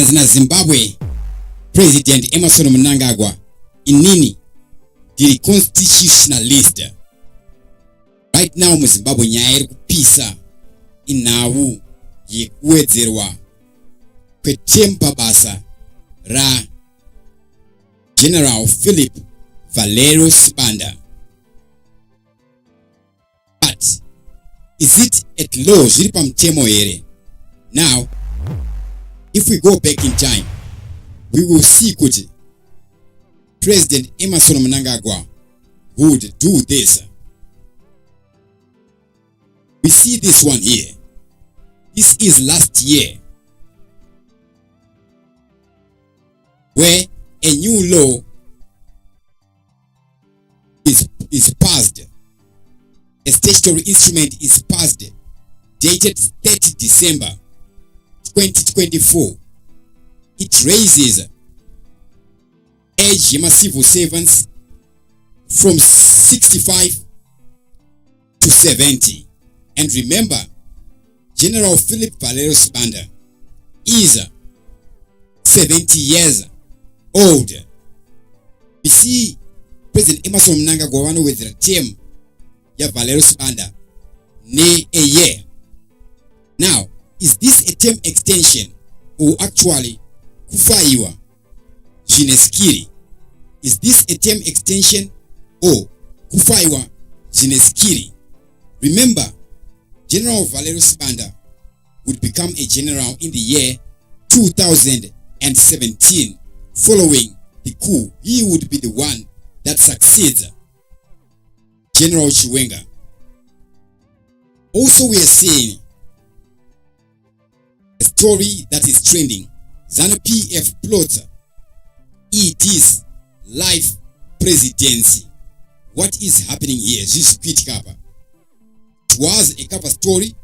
as na Zimbabwe President Emmerson Mnangagwa inini the constitutionalist. Right now mu Zimbabwe nyaya iri kupisa inawu yekuwedzerwa kwetempa basa ra General Philip Valerio Sibanda. But is it at law zviri pamutemo here? Now if we go back in time, we will see kuti President Emmerson Mnangagwa would do this. We see this one here. This is last year, where a new law is passed. A statutory instrument is passed, dated 30 December 2024. It raises age civil servants from 65 to 70. And remember, General Philip Valerio Sibanda is 70 years old. We see President Emmerson Mnangagwa with the term ya Valerio Sibanda ne a year. Now, is this a term extension or actually kufaiwa 𝓤𝓚? Is this a term extension or kufaiwa 𝓤𝓚? Remember, General Valerio Sibanda would become a general in the year 2017. Following the coup, he would be the one that succeeds General Chiwenga. Also, we are seeing a story that is trending. Zanu PF plots ED's life presidency. What is happening here? This quick cover. It was a cover story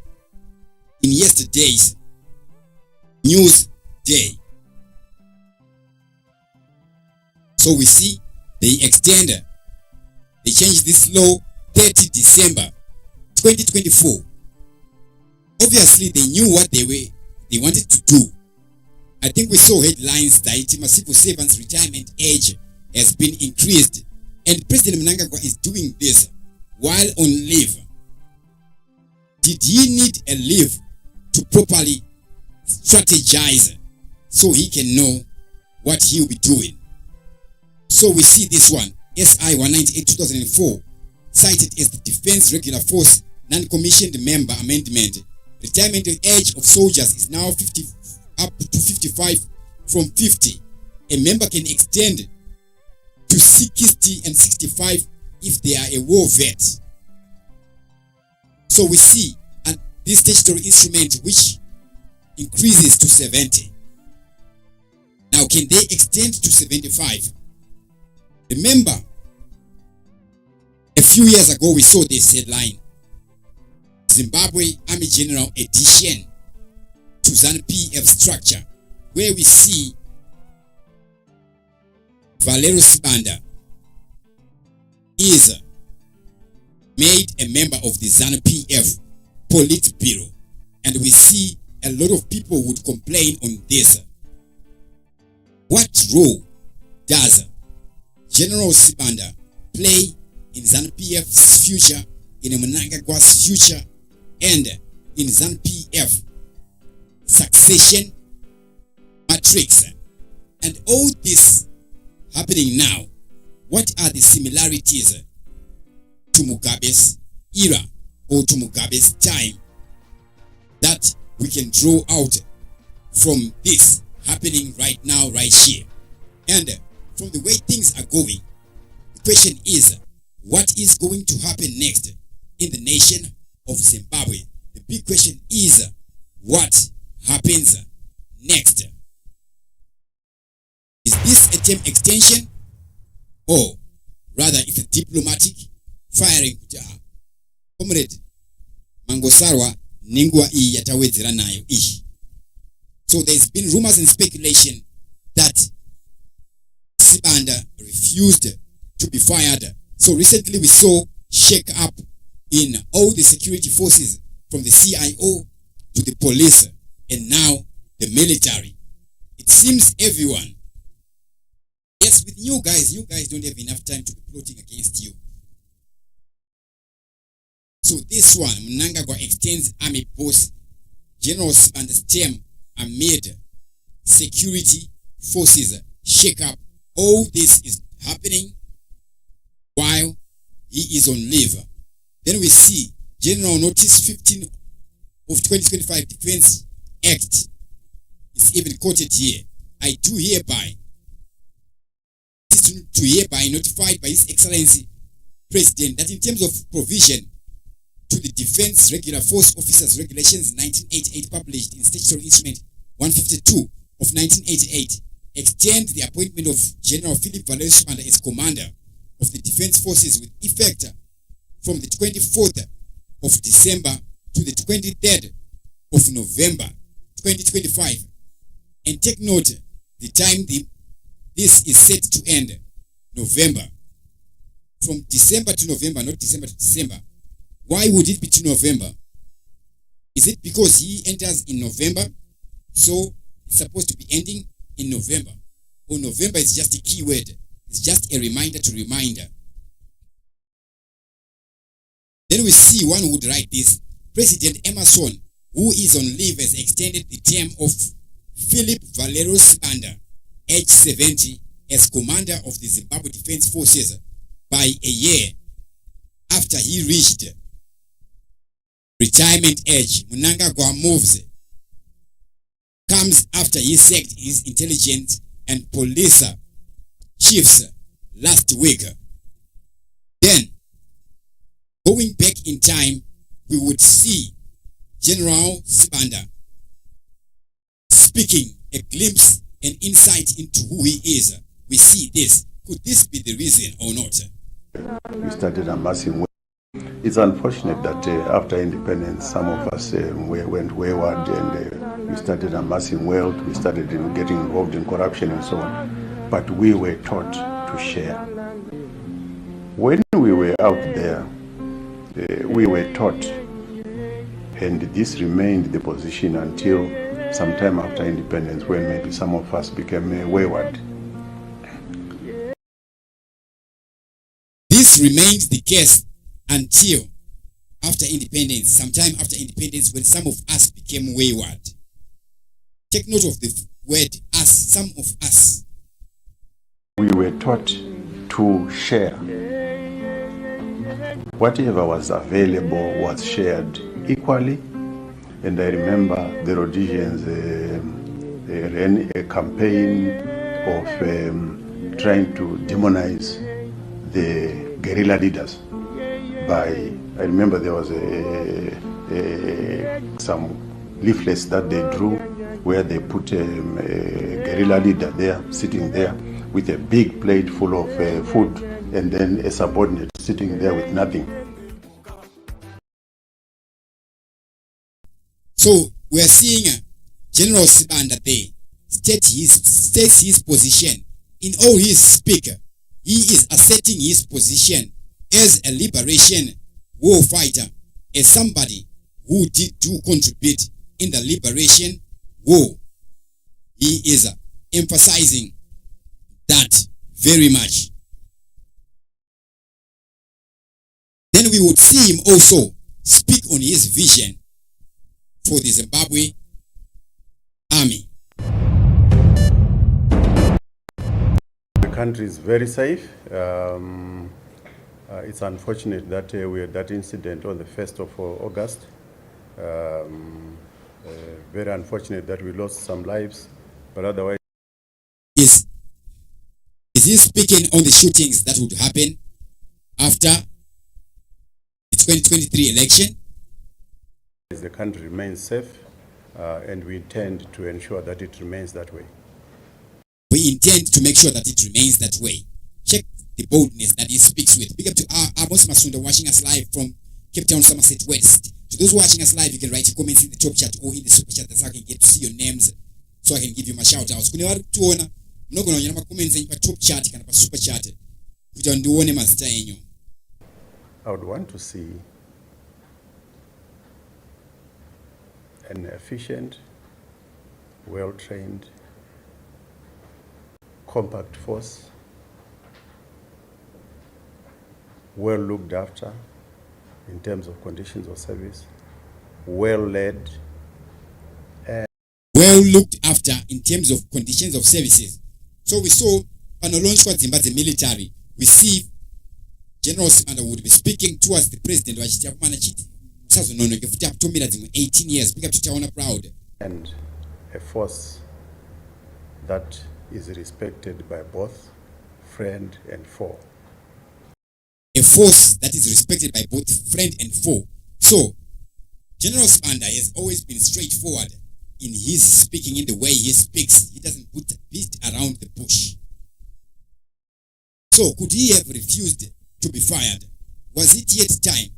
in yesterday's news day. So we see they changed this law 30 December 2024. Obviously, they knew what they wanted to do. I think we saw headlines that civil servants' retirement age has been increased, and President Mnangagwa is doing this while on leave. Did he need a leave to properly strategize so he can know what he will be doing? So we see this one, SI 198/2004, cited as the Defense Regular Force Non-Commissioned Member Amendment. Retirement age of soldiers is now 50 up to 55 from 50. A member can extend to 60 and 65 if they are a war vet. So we see this statutory instrument which increases to 70. Now, can they extend to 75? Remember, a few years ago we saw this headline: Zimbabwe Army General addition to Zanu PF structure, where we see Valerio Sibanda is made a member of the Zanu PF Politburo, and we see a lot of people would complain on this. What role does General Sibanda play in Zanu PF's future, in Mnangagwa's future, and in Zanu PF succession matrix? And all this happening now, what are the similarities to Mugabe's era or to Mugabe's time that we can draw out from this happening right now, right here? And from the way things are going, the question is, what is going to happen next in the nation of Zimbabwe? The big question is, what happens next? Is this a term extension, or rather it's a diplomatic firing? Comrade Mangosarwa ningwa iyi yatawedzera nayo ishi. So there's been rumors and speculation that Sibanda refused to be fired. So recently we saw shake up in all the security forces, from the CIO to the police and now the military. It seems everyone. Yes, with you guys don't have enough time to be plotting against you. So this one, Mnangagwa extends army boss General Sibanda's term amid security forces shake-up. All this is happening while he is on leave. Then we see General Notice 15 of 2025 Defense Act is even quoted here. I do hereby notified by His Excellency President that in terms of provision to the Defense Regular Force Officers Regulations 1988 published in Statutory Instrument 152 of 1988 extend the appointment of General Philip Valerio Sibanda as Commander of the Defense Forces with effect from the 24th of December to the 23rd of November 2025. And take note, the time this is set to end, November. From December to November, not December to December. Why would it be to November? Is it because he enters in November, so it's supposed to be ending in November? Or November is just a key word? It's just a reminder to reminder. Then we see one who would write this. President Emmerson, who is on leave, has extended the term of Philip Valerio Sibanda, age 70, as commander of the Zimbabwe Defense Forces by a year after he reached retirement age. Mnangagwa moves comes after he sacked his intelligence and police chiefs last week. Then, going back in time, we would see General Sibanda speaking, a glimpse and insight into who he is. We see this. Could this be the reason or not? We started amassing wealth. It's unfortunate that after independence, some of us went wayward and we started amassing wealth. We started getting involved in corruption and so on. But we were taught to share. When we were out there, we were taught, and this remained the position until sometime after independence, when maybe some of us became wayward. This remained the case until after independence, sometime after independence, when some of us became wayward. Take note of the word us, some of us. We were taught to share. Whatever was available was shared equally. And I remember the Rhodesians ran a campaign of trying to demonize the guerrilla leaders. I remember there was some leaflets that they drew where they put a guerrilla leader there, sitting there with a big plate full of food, and then a subordinate sitting there with nothing. So we are seeing General Sibanda there states his position in all his speak. He is asserting his position as a liberation war fighter, as somebody who did contribute in the liberation war. He is emphasizing that very much. Then we would see him also speak on his vision for the Zimbabwe army. The country is very safe. It's unfortunate that we had that incident on the 1st of August. Very unfortunate that we lost some lives, but otherwise. Is he speaking on the shootings that would happen after the 2023 election? The country remains safe, and we intend to ensure that it remains that way. We intend to make sure that it remains that way. Check the boldness that he speaks with. Big up to Amos Masunda watching us live from Cape Town, Somerset West. To those watching us live, you can write your comments in the top chat or in the super chat so I can get to see your names, so I can give you my shout outs. Kune vari kutuona munogona kunyora macomments enyu pa top chat kana pa super chat kuti ndione mazita enyu. I would want to see an efficient, well-trained, compact force, well looked after in terms of conditions of service, well led, and well looked after in terms of conditions of services. So we saw Panolonskwa Zimbabwe military, we see General Sibanda would be speaking towards the president of Chiti. 18 years, pick up to proud. And a force that is respected by both friend and foe. A force that is respected by both friend and foe. So, General Sibanda has always been straightforward in his speaking, in the way he speaks. He doesn't beat around the bush. So, could he have refused to be fired? Was it yet time?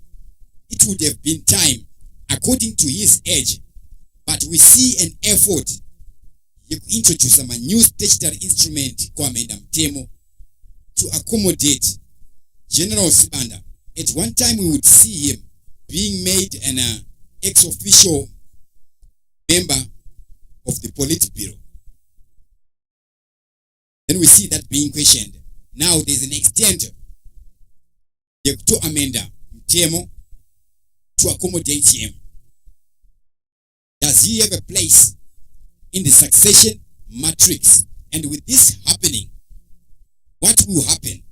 It would have been time, according to his age. But we see an effort to introduce a new statutory instrument, to accommodate General Sibanda. At one time, we would see him being made an ex-official member of the Politburo. Then we see that being questioned. Now there's an extent to amend Mtemo to accommodate him. Does he have a place in the succession matrix? And with this happening, what will happen?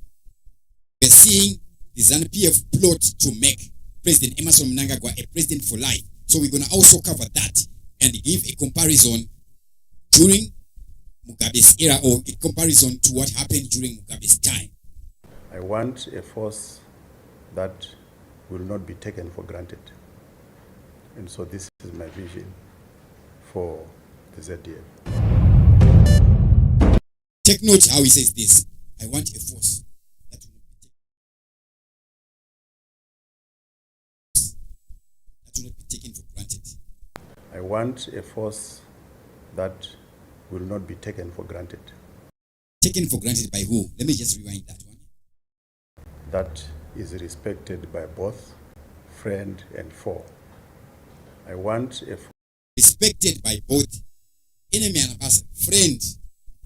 We're seeing the Zanu PF plot to make President Emmerson Mnangagwa a president for life. So we're going to also cover that and give a comparison during Mugabe's era, or a comparison to what happened during Mugabe's time. I want a force that will not be taken for granted. And so this is my vision for the ZDF. Take note how he says this. I want a force that will not be taken for granted. I want a force that will not be taken for granted. Taken for granted by who? Let me just rewind that one. That is respected by both friend and foe. I want a respected by both enemy and person, friend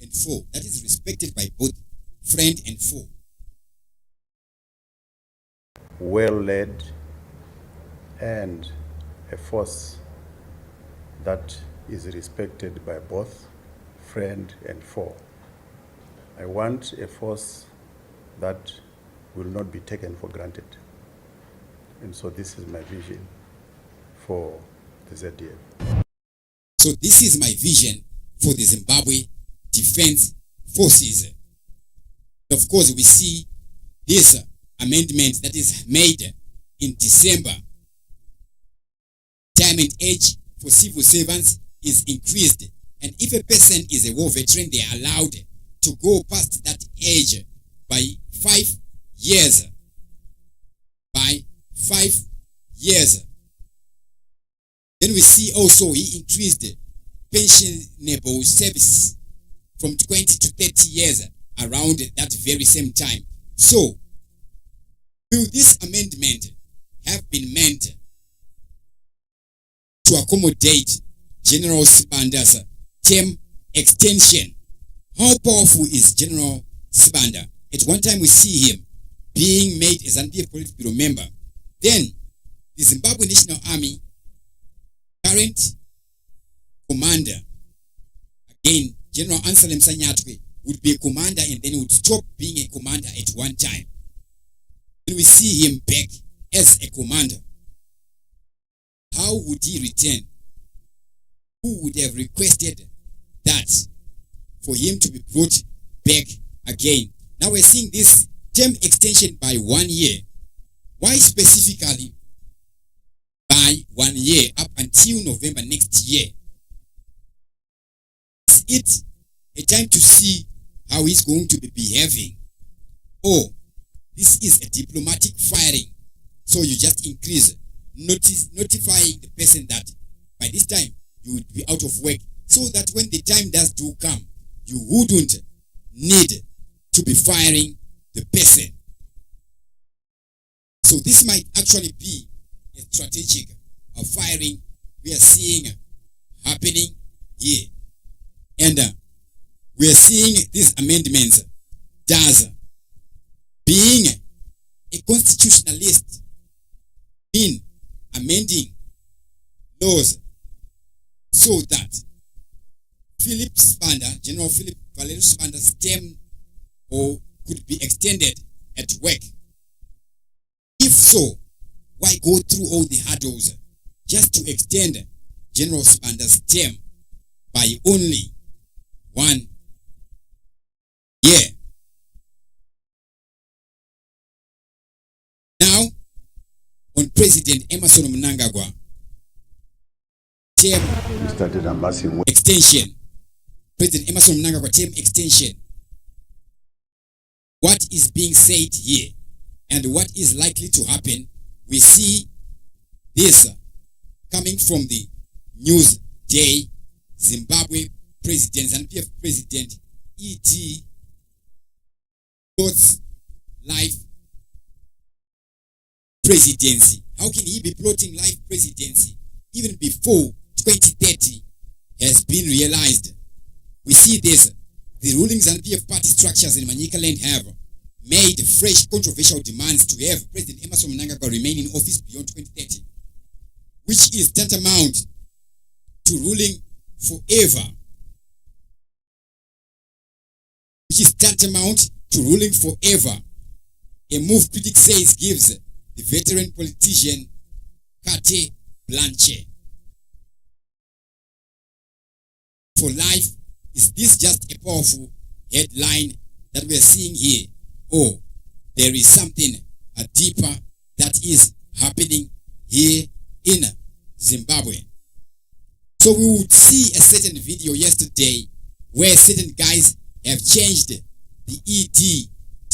and foe. That is respected by both friend and foe. Well led, and a force that is respected by both friend and foe. I want a force that will not be taken for granted. And so this is my vision for the ZDF. So this is my vision for the Zimbabwe Defense Forces. Of course, we see this amendment that is made in December. Time and age for civil servants is increased. And if a person is a war veteran, they are allowed to go past that age by 5 years. By 5 years. Then we see also he increased pensionable service from 20 to 30 years around that very same time. So, will this amendment have been meant to accommodate General Sibanda's term extension? How powerful is General Sibanda? At one time we see him being made a Zanu PF Politburo member. Then the Zimbabwe National Army current commander, again General Anselm Sanyatwe, would be a commander and then would stop being a commander at one time. Then we see him back as a commander. How would he return? Who would have requested that for him to be brought back again? Now we're seeing this term extension by 1 year. Why specifically by 1 year up until November next year? Is it a time to see how he's going to be behaving? Or this is a diplomatic firing? So you just increase notifying the person that by this time you would be out of work, so that when the time does come, you wouldn't need to be firing the person. So this might actually be a strategic firing we are seeing happening here. And we we are seeing these amendments does being a constitutionalist mean amending laws so that Philip Sibanda, General Philip Valerio Sibanda's term or could be extended at work? If so, why go through all the hurdles just to extend General Sibanda's term by only 1 year? Now, on President Emmerson Mnangagwa term started amassing extension, President Emmerson Mnangagwa term extension, what is being said here and what is likely to happen, we see this coming from the news day. Zimbabwe President, Zanu PF President, E.T. plots life presidency. How can he be plotting life presidency even before 2030 has been realized? We see this. The ruling Zanu PF party structures in Manicaland have made fresh controversial demands to have President Emmerson Mnangagwa remain in office beyond 2030, which is tantamount to ruling forever. Which is tantamount to ruling forever. A move critics says gives the veteran politician carte blanche for life. Is this just a powerful headline that we are seeing here, or there is something deeper that is happening here in Zimbabwe? So we would see a certain video yesterday where certain guys have changed the ED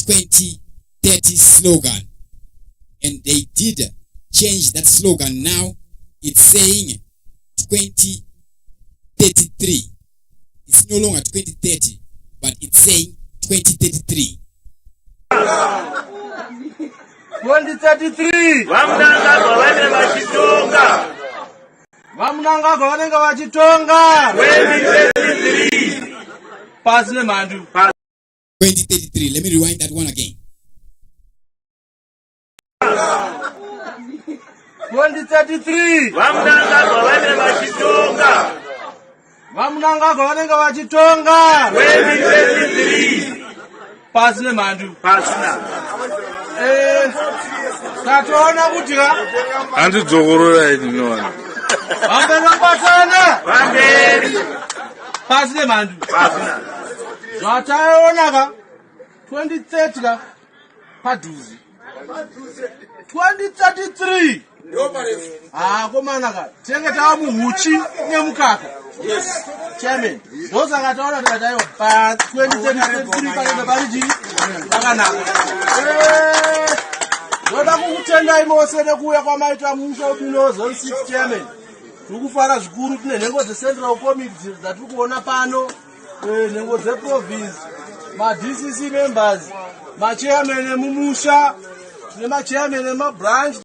2030 slogan, and they did change that slogan. Now it's saying 2033. It's no longer 2030, but it's saying 2033. 2033. Vamnangagwa vanenge vachitonga. Vamnangagwa vanenge vachitonga. 2033. Pasi nemhandu. 2033. Let me rewind that one again. 2033. Vamnangagwa vanenge vachitonga. Vamnangagwa vanenge vachitonga. 2023. Pasi nemhandu. Pasina. Tatoona kuti handidzokorora idinoona vambenabatana vamberi pasi nemhandu pasina zvataonaka 2030 ka padhuzi 2033 komanaka tenge tava muhuchi nemukaka chairman ndosaka taona tikataiwa pa 2033 panenge pari pakanaka. Ndoda kukutendai mose nekuuya kwamaita Mnangagwa zone 6 chairman. Tikufara zvikuru tine nhengo dzeCentral Committee dzatiri kuona pano, nhengo dzeprovince, ma-DCC members, ma-chairman emumusha, tine ma-chairman emabranch.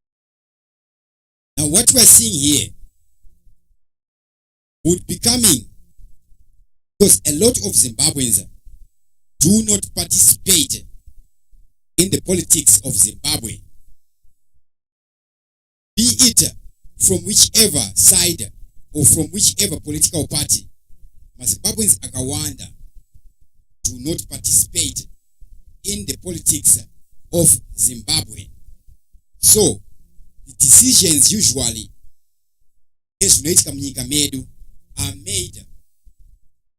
Now what we are seeing here would be coming because a lot of Zimbabweans do not participate in the politics of Zimbabwe, be it from whichever side or from whichever political party. Zimbabweans akawanda do not participate in the politics of Zimbabwe. So the decisions usually are made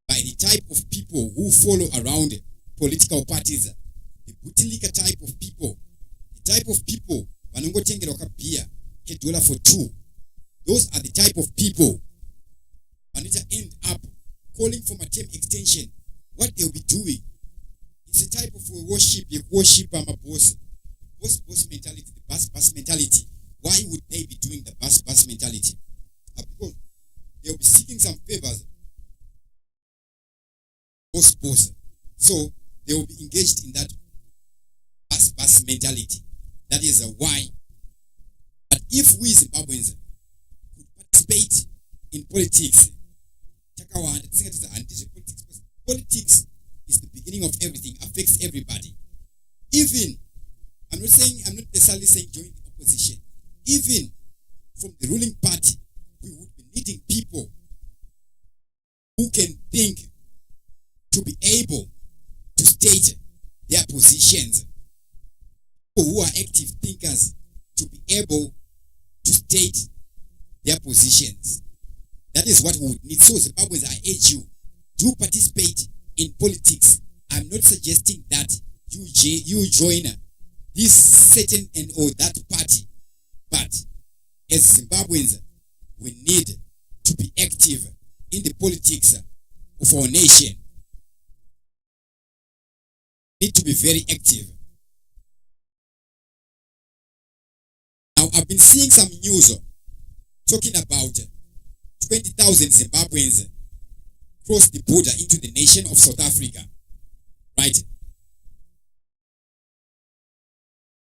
by the type of people who follow around political parties. The Butilika type of people, the type of people vanongotengera wakabhiya $1 for 2. Those are the type of people vanita end up calling for a term extension. What they'll be doing, it's a type of worship my boss mentality, the bus mentality. Why would they be doing the bus mentality? Because they'll be seeking some favors. Boss. So they will be engaged in that bus mentality. That is why. But if we Zimbabweans could participate in politics, politics everything, affects everybody. Even, I'm not necessarily saying join the opposition. Even from the ruling party, we would be needing people who can think, to be able to state their positions, people who are active thinkers to be able to state their positions. That is what we would need. So Zimbabweans, I urge you, do participate in politics. I'm not suggesting that you join this certain and or that party, but as Zimbabweans, we need to be active in the politics of our nation. Need to be very active. Now, I've been seeing some news talking about 20,000 Zimbabweans crossed the border into the nation of South Africa. Right?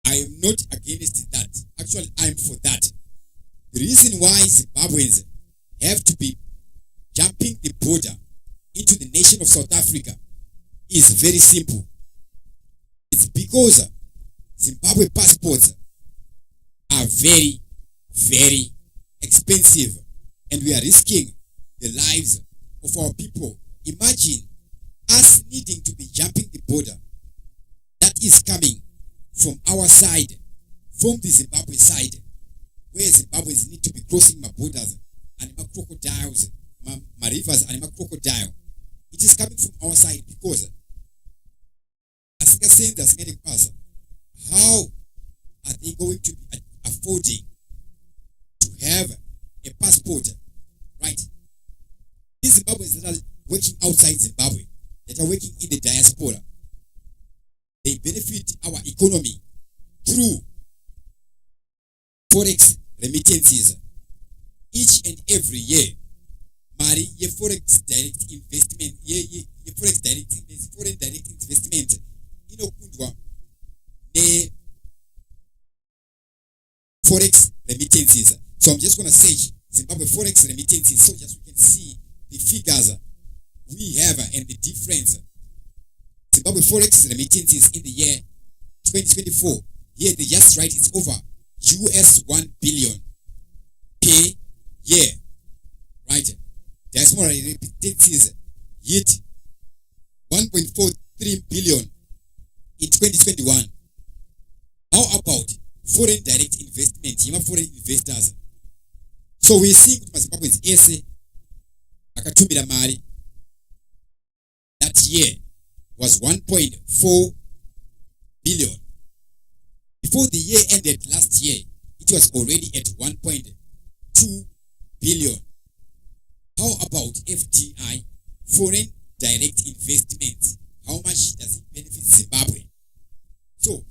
I am not against that. Actually, I'm for that. The reason why Zimbabweans have to be jumping the border into the nation of South Africa is very simple. It's because Zimbabwe passports are very, very expensive, and we are risking the lives of our people. Imagine us needing to be jumping the border that is coming from our side, from the Zimbabwe side, where Zimbabweans need to be crossing my borders and my crocodiles, my rivers and my crocodile. It is coming from our side because how are they going to be affording to have a passport, right? These Zimbabweans that are working outside Zimbabwe, that are working in the diaspora, they benefit our economy through forex remittances. Each and every year, Mari, ye forex direct investment, ye forex direct foreign direct investment, inokundwa ne forex remittances. So I'm just going to search Zimbabwe forex remittances so just we can see the figures we have and the difference. Zimbabwe forex remittances in the year 2024. Here they just write it's over US$1 billion per year, right? Diaspora remittances hit 1.43 billion in 2021. How about foreign direct investment? Foreign investors. So we're seeing Zimbabweans ese akatumira mari that year was 1.4 billion. Before the year ended last year, it was already at 1.2 billion. How about FDI, foreign direct investment? How much does it benefit Zimbabwe? So,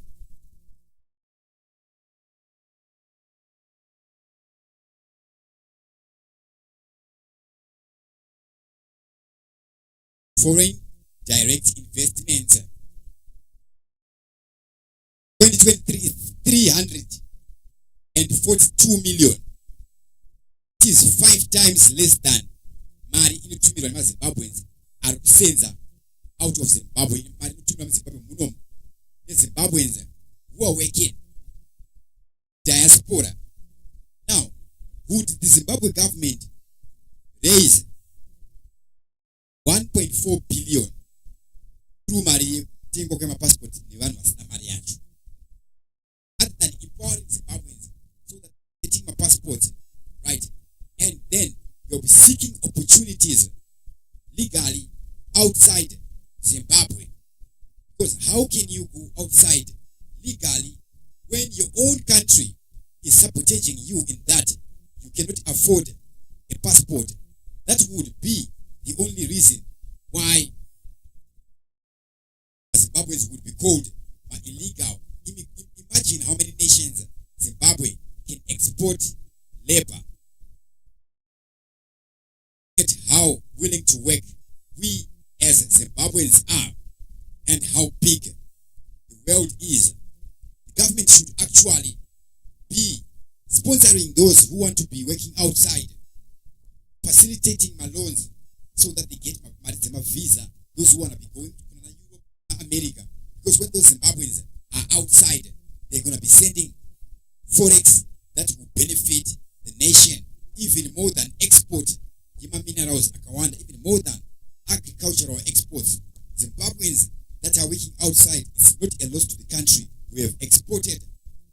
foreign direct investment 2023 is 342 million. It is 5 times less than mari inotumirwa nemaZimbabweans are kusenza out of Zimbabwe. Mari inotumirwa muZimbabwe munomu neZimbabweans who are working diaspora. Now, would the Zimbabwe government raise 1.4 billion through mari tengo kema passport nevanhu vasina mari yacho, other than empowering Zimbabweans so that they're getting my passports, right? And then you'll be seeking opportunities legally outside Zimbabwe. Because how can you go outside legally when your own country is sabotaging you in that you cannot afford a passport? That would be the only reason why Zimbabweans would be called illegal. Imagine how many nations Zimbabwe can export labor. At how willing to work we as Zimbabweans are and how big the world is. The government should actually be sponsoring those who want to be working outside, facilitating my loans so that they get my visa. Those who want to be going to Europe, America. Because when those Zimbabweans are outside, they're going to be sending forex that will benefit the nation even more than export minerals, even more than agricultural exports. Zimbabweans that are working outside, it's not a loss to the country. We have exported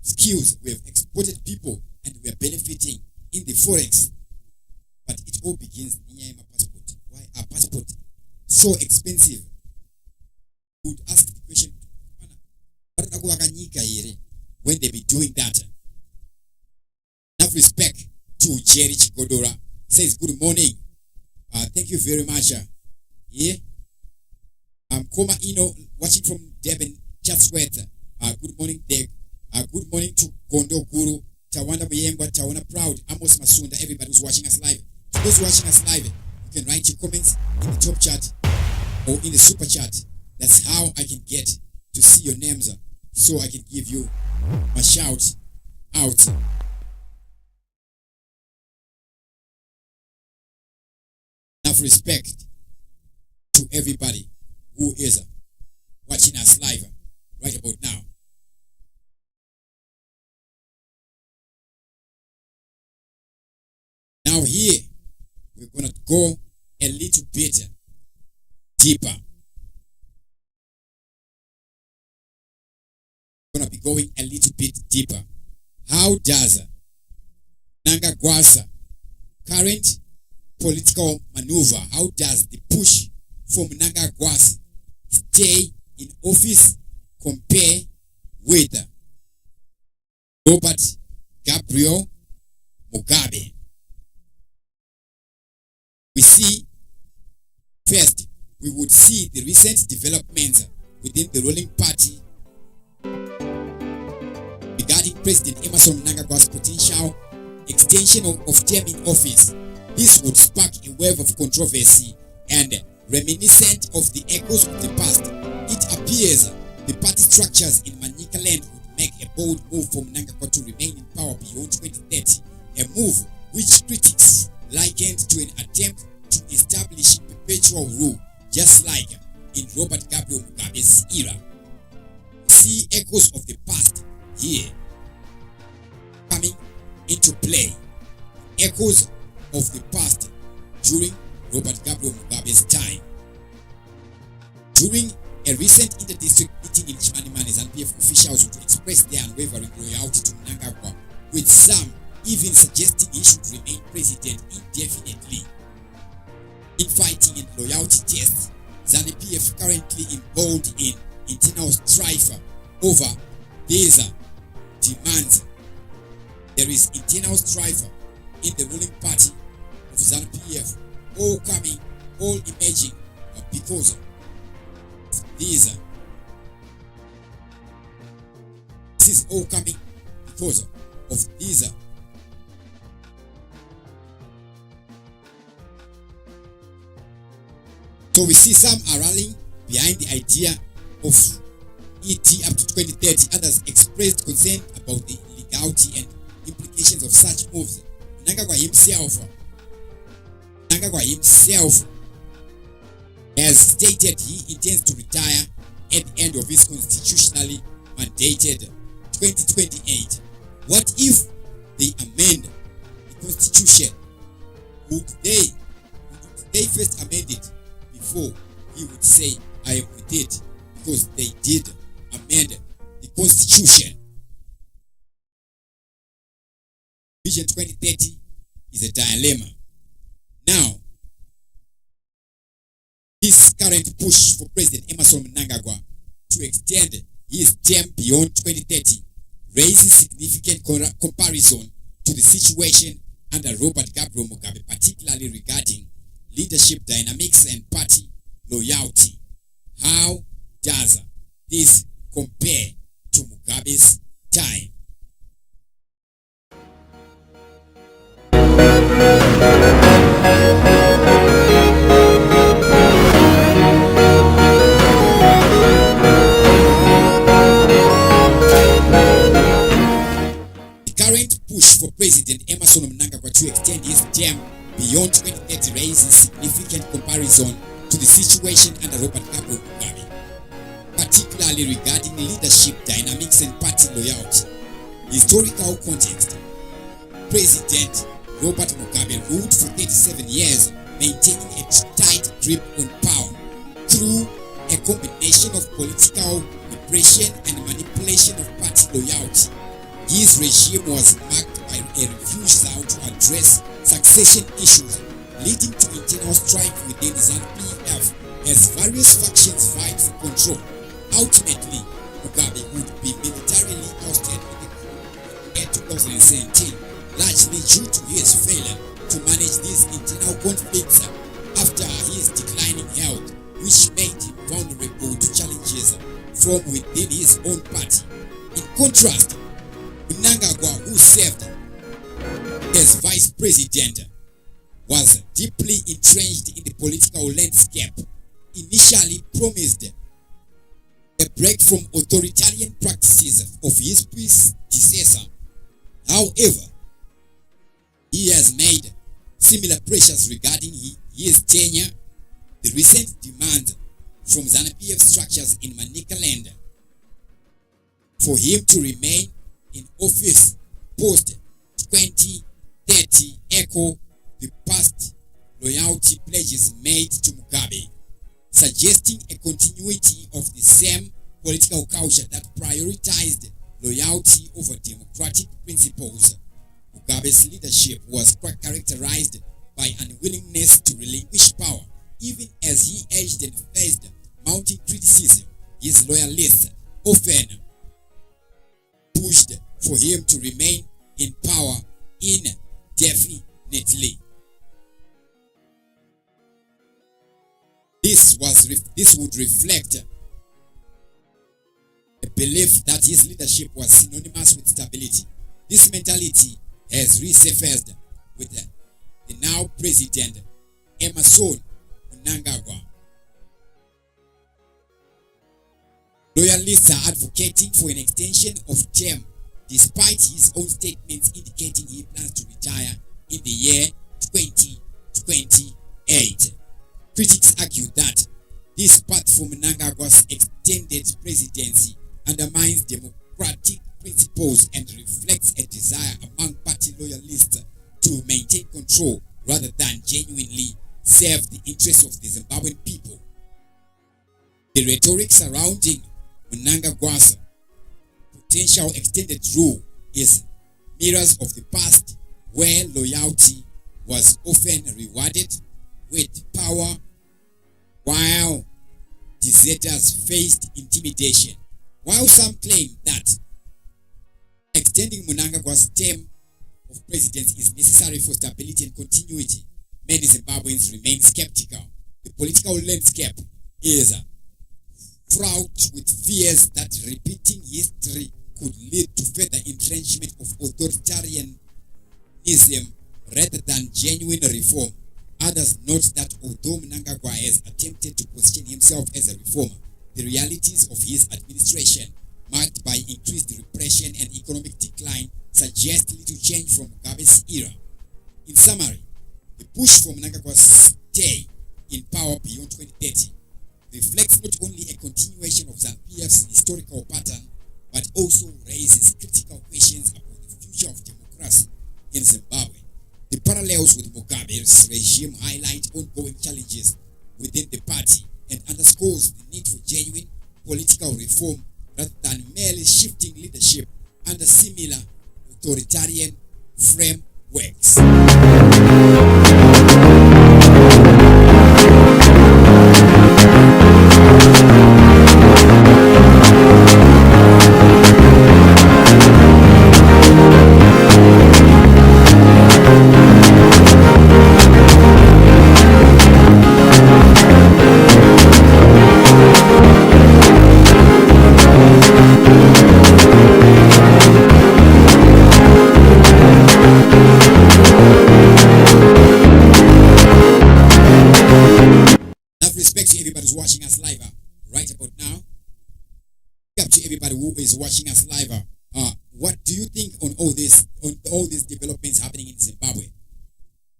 skills, we have exported people, and we are benefiting in the forex. But it all begins in my passport. Why are passport so expensive? We would ask the question, when they be doing that. Enough respect to Cherish Godora. Says good morning. Thank you very much. Yeah. Koma Ino watching from Devon, Chatsworth. Good morning, Deg. Good morning to Gondo Guru, Tawanda Buyengwa, Tawana Proud, Amos Masunda, everybody who's watching us live. To those watching us live, you can write your comments in the top chat or in the super chat. That's how I can get to see your names, so I can give you my shout out. Enough respect to everybody who is watching us live right about now. Now here, we're going to go a little bit deeper. We're going to be going a little bit deeper. How does Mnangagwa's current political maneuver, how does the push for Mnangagwa's stay in office compare with Robert Mugabe? We see, first, we would see the recent developments within the ruling party regarding President Emmerson Mnangagwa's potential extension of term in office. This would spark a wave of controversy and reminiscent of the echoes of the past. It appears the party structures in Manicaland would make a bold move for Mnangagwa to remain in power beyond 2030, a move which critics likened to an attempt to establish perpetual rule, just like in Robert Mugabe's era. See echoes of the past here coming into play. Echoes of the past during Robert Mugabe's time. During a recent inter-district meeting in Chimanimani, Zanu PF officials would express their unwavering loyalty to Mnangagwa, with some even suggesting he should remain president indefinitely. In fighting and loyalty tests, Zanu PF currently involved in internal strife over these demands. There is internal strife in the ruling party of Zanu PF, all emerging because of these. This is all coming because of these. So we see some are rallying behind the idea of ET up to 2030. Others expressed concern about the legality and implications of such moves. Mnangagwa himself has stated he intends to retire at the end of his constitutionally mandated 2028. What if they amend the constitution? Would they first amend it before he would say, I am with it? Because they did amend the constitution. Vision 2030 is a dilemma. Now, this current push for President Emmerson Mnangagwa to extend his term beyond 2030 raises significant comparison to the situation under Robert Mugabe, particularly regarding leadership dynamics and party loyalty. How does this compare to Mugabe's time? For President Emmerson Mnangagwa to extend his term beyond 2030 raises significant comparison to the situation under Robert Mugabe, particularly regarding leadership dynamics and party loyalty. Historical context. President Robert Mugabe ruled for 37 years, maintaining a tight grip on power through a combination of political repression and manipulation of party loyalty. His regime was marked by a refusal to address succession issues, leading to internal strife within Zanu PF as various factions vied for control. Ultimately, Mugabe would be militarily ousted in 2017, largely due to his failure to manage these internal conflicts after his declining health, which made him vulnerable to challenges from within his own party. In contrast, Mnangagwa, who served as vice president, was deeply entrenched in the political landscape, initially promised a break from authoritarian practices of his predecessor. However, he has made similar pressures regarding his tenure. The recent demand from Zanu PF structures in Manicaland for him to remain in office post 2030 echo the past loyalty pledges made to Mugabe, suggesting a continuity of the same political culture that prioritized loyalty over democratic principles. Mugabe's leadership was characterized by unwillingness to relinquish power, even as he edged and faced mounting criticism. His loyalists often pushed for him to remain in power indefinitely. This would reflect a belief that his leadership was synonymous with stability. This mentality has resurfaced with the now President Emmerson Mnangagwa. Loyalists are advocating for an extension of term, despite his own statements indicating he plans to retire in the year 2028. Critics argue that this path for Mnangagwa's extended presidency undermines democratic principles and reflects a desire among party loyalists to maintain control rather than genuinely serve the interests of the Zimbabwean people. The rhetoric surrounding Mnangagwa's potential extended rule is mirrors of the past, where loyalty was often rewarded with power while deserters faced intimidation. While some claim that extending Mnangagwa's term of presidency is necessary for stability and continuity, many Zimbabweans remain skeptical. The political landscape is fraught with fears that repeating history could lead to further entrenchment of authoritarianism rather than genuine reform. Others note that although Mnangagwa has attempted to position himself as a reformer, the realities of his administration, marked by increased repression and economic decline, suggest little change from Mugabe's era. In summary, the push for Mnangagwa's stay in power beyond 2030 reflects not only a continuation of Zanu PF's historical pattern, but also raises critical questions about the future of democracy in Zimbabwe. The parallels with Mugabe's regime highlight ongoing challenges within the party and underscores the need for genuine political reform rather than merely shifting leadership under similar authoritarian frameworks. Watching us live right about now. Up to everybody who is watching us live. What do you think on all these developments happening in Zimbabwe?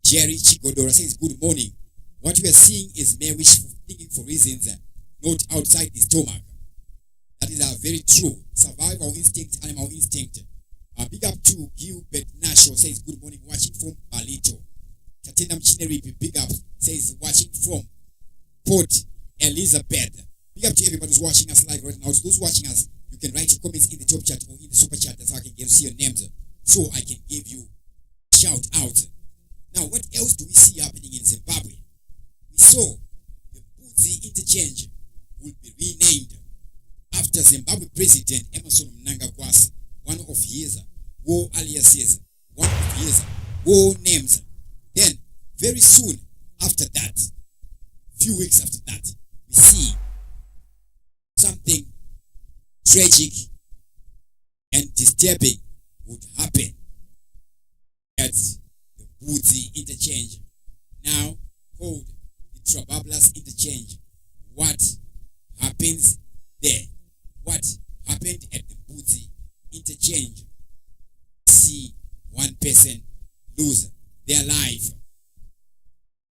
Jerry Chigodora says, good morning. What we are seeing is mere wishful thinking for reasons not outside the stomach. very true. Survival instinct, animal instinct. Big up to Gilbert Nasho, says good morning, watching from Balito. Tatenda Mchineripi, big up, says watching from Port Elizabeth. Big up to everybody who's watching us live right now. To those watching us, you can write your comments in the top chat or in the super chat so I can see your names, so I can give you a shout out. Now, what else do we see happening in Zimbabwe? We saw the Mbudzi interchange will be renamed after Zimbabwe President Emmerson Mnangagwa, one of his war aliases, one of his war names. Then, very soon after that, few weeks after that, we see something tragic and disturbing would happen at the Mbudzi interchange, now called the 𝓣𝓵𝓵 interchange. What happens there? What happened at the Mbudzi interchange? See one person lose their life.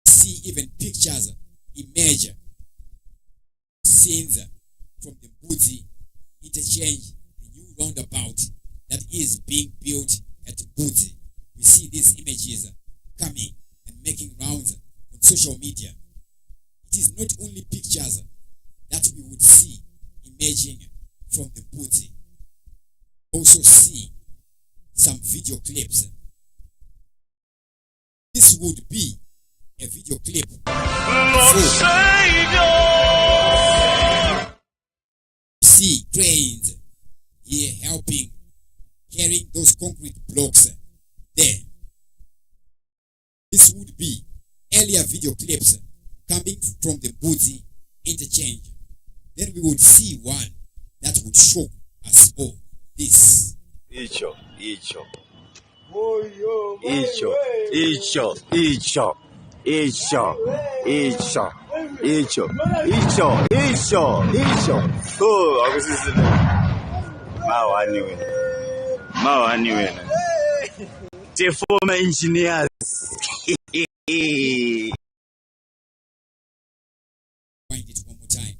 See even pictures emerge, scenes from the Mbudzi interchange, the new roundabout that is being built at Mbudzi. We see these images coming and making rounds on social media. It is not only pictures that we would see emerging from the Mbudzi. Also see some video clips. This would be a video clip see trains here helping carrying those concrete blocks there. This would be earlier video clips coming from the Mbudzi interchange. Then we would see one that would show us all this. 𝓱𝓮 𝓟𝓸𝓵𝓲𝓽𝓸𝓻𝓶. Oh, akusisi mawani wena. Mawani wena. The former engineers. Find it one more time.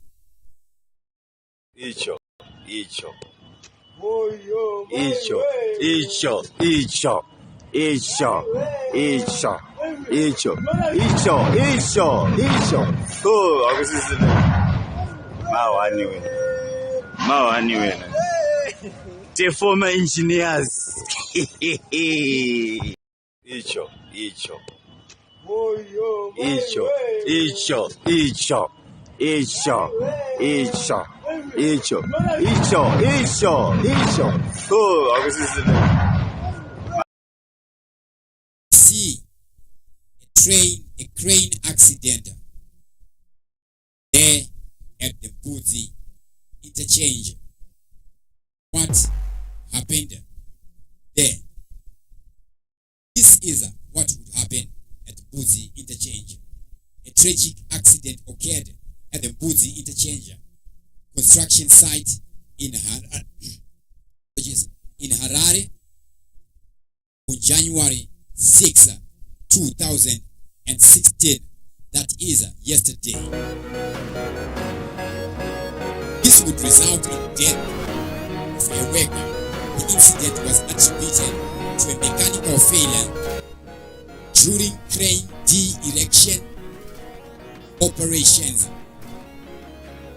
Oh, akusisi mawani wena. Mawani wena. The former engineers. Oh, akusisi. See a crane accident there at the Mbudzi interchange. What happened there? This is what would happen at Mbudzi interchange. A tragic accident occurred at the Mbudzi interchange construction site in Harare on January 6, 2016. That is yesterday. This would result in death of a worker. The incident was attributed to a mechanical failure during crane de-erection operations,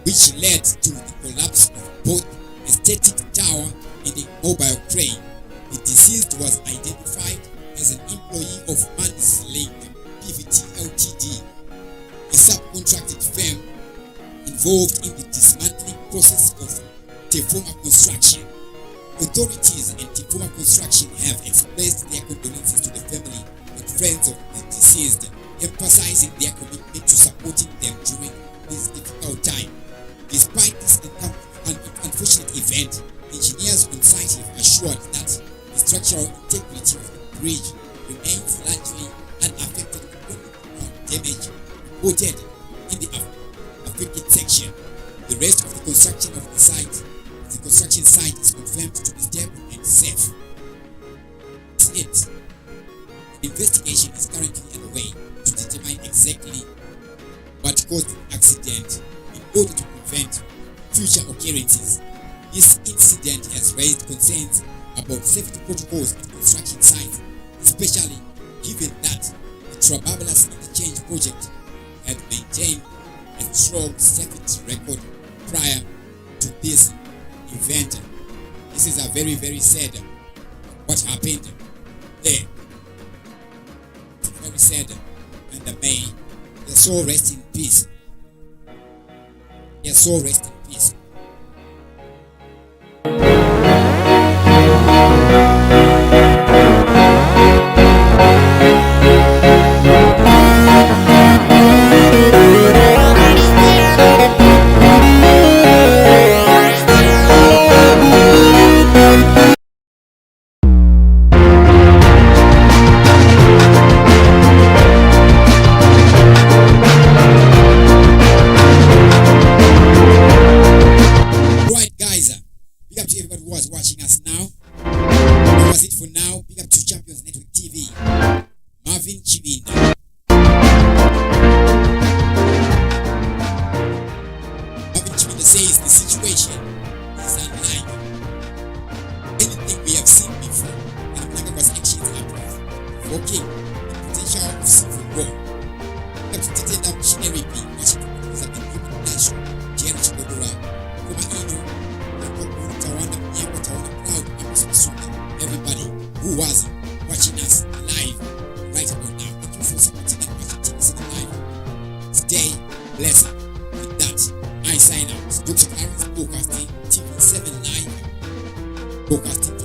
which led to the collapse of both a static tower and a mobile crane. The deceased was identified as an employee of Manicaland PVT Ltd, a subcontracted firm involved in the dismantling process of 𝓣𝓱𝓮 Construction. Authorities and 𝓣𝓱𝓮 Construction have expressed their condolences to the family and friends of the deceased, emphasizing their commitment to supporting them during this difficult time. Despite this unfortunate event, engineers on site have assured that the structural integrity of the bridge remains largely unaffected, with only ground damage reported in the affected section. The rest of the construction site is confirmed to be stable and safe. That's it. An investigation is currently underway to determine exactly what caused the accident in order to prevent future occurrences. This incident has raised concerns about safety protocols at construction sites, especially given that the 𝓣𝓵 interchange project had maintained a strong safety record prior to this event. This is a very, very sad what happened there. It's very sad, and may their soul rest in peace. Their soul rest in peace. Watching us now. That was it for now. Big up to Champions Network TV. Marvin Chibinda. Marvin Chibinda says the situation is unlike anything we have seen before, and Mnangagwa's actions are provoking the potential of civil war. Big up to Tetenda Missionary B. Washington President Emmerson Mnangagwa. Everybody who was watching us live right about now, thank you for supporting and watching TVC live. Stay blessed. With that, I sign out. Dr. Clarence Broadcasting TV7 Live. Broadcasting